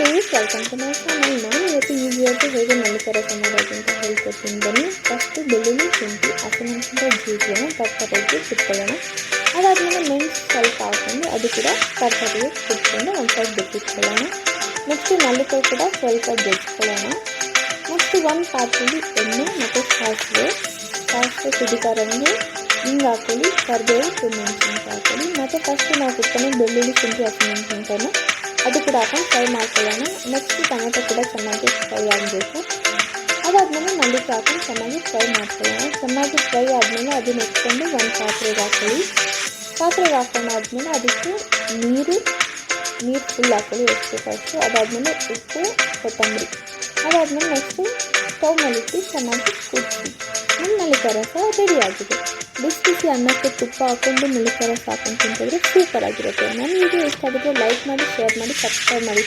Days welcome to my channel. ನಾನು ಇವತ್ತು ಈಸಿಯಾಗಿ ಹೇಗೆ ನಲ್ಲಿಕ ರಸ ಮಾಡೋದು ಅಂತ ಹೇಳ್ಕೊಡ್ತೀನಿ. ಬನ್ನಿ, ಫಸ್ಟು ಬೆಳ್ಳುಳ್ಳಿ, ಶುಂಠಿ, ಹಸಿಮೆಣಸಿನಕಾಯಿ ಜ್ಯೂಸನ್ನು ತರಕಾರಿಗೆ ಕುಟ್ಕೊಳ್ಳೋಣ. ಅದಾದಮೇಲೆ ಮೆಣಸು ಸ್ವಲ್ಪ ಹಾಕೊಂಡು ಅದು ಕೂಡ ತರಕಾರಿಗೆ ಕುಟ್ಕೊಂಡು ಒಂದು ಸೈಡ್ ಬಿಟ್ಟಿಟ್ಕೊಳ್ಳೋಣ. ನೆಕ್ಸ್ಟು ನಲ್ಲಿಕಾಯಿ ಕೂಡ ಸ್ವಲ್ಪ ಜಜ್ಕೊಳ್ಳೋಣ. ನೆಕ್ಸ್ಟು ಒಂದು ಪಾತ್ರೆಯಲ್ಲಿ ಎಣ್ಣೆ ಮತ್ತು ಸಾಸಿವೆ ಸಿಡಿಕಾರಂಗೆ ಹಿಂಗೆ ಹಾಕೊಳ್ಳಿ, ಕರಿಬೇವು, ಮೆಣಸಿನಕಾಯಿ ಹಾಕೊಳ್ಳಿ. ಮತ್ತು ಫಸ್ಟು ನಾವು ಕುಟ್ಕೊಂಡು ಬೆಳ್ಳುಳ್ಳಿ, ಶುಂಠಿ, ಹಸಿಮೆಣಸಿನಕಾಯಿನ ಅದು ಕೂಡ ಹಾಕೊಂಡು ಫ್ರೈ ಮಾಡ್ಕೊಳ್ಳೋಣ. ನೆಕ್ಸ್ಟ್ ಟೊಮೆಟೊ ಕೂಡ ಚೆನ್ನಾಗಿ ಫ್ರೈ ಆಗಬೇಕು. ಅದಾದಮೇಲೆ ನಲ್ಲಿಕಾಯಿ ಹಾಕೊಂಡು ಚೆನ್ನಾಗಿ ಫ್ರೈ ಮಾಡ್ಕೊಳ್ಳೋಣ. ಚೆನ್ನಾಗಿ ಫ್ರೈ ಆದಮೇಲೆ ಅದನ್ನ ಎತ್ಕೊಂಡು ಒಂದು ಪಾತ್ರೆಗೆ ಹಾಕೊಂಡಾದ್ಮೇಲೆ ಅದಕ್ಕೆ ನೀರು ಫುಲ್ ಹಾಕೊಳ್ಳಿ, ಎಷ್ಟು ಬೇಕಷ್ಟು. ಅದಾದಮೇಲೆ ಉಪ್ಪು, ಕೊತ್ತಂಬರಿ. ಅದಾದಮೇಲೆ ನೆಕ್ಸ್ಟು ಸ್ಟವ್ ಮೇಲಿಟ್ಟು ಚೆನ್ನಾಗಿ ಕುದಿಸಿ ನಮ್ಮ ನಲ್ಲಿಕಾಯಿ ರಸ ರೆಡಿ ಆಗಿದೆ. ಬಿಸಿ ಅನ್ನಕ್ಕೆ ತುಪ್ಪ ಹಾಕ್ಕೊಂಡು ನಲ್ಲಿಕಾಯಿ ರಸ ಹಾಕೊಂಡು ತಿಂತಿದ್ರೆ ಸೂಪರ್ ಆಗಿರುತ್ತೆ. ನನ್ನ ವಿಡಿಯೋ ಇಷ್ಟ ಆಗಿದ್ರೆ ಲೈಕ್ ಮಾಡಿ, ಶೇರ್ ಮಾಡಿ, ಸಬ್ಸ್ಕ್ರೈಬ್ ಮಾಡಿ.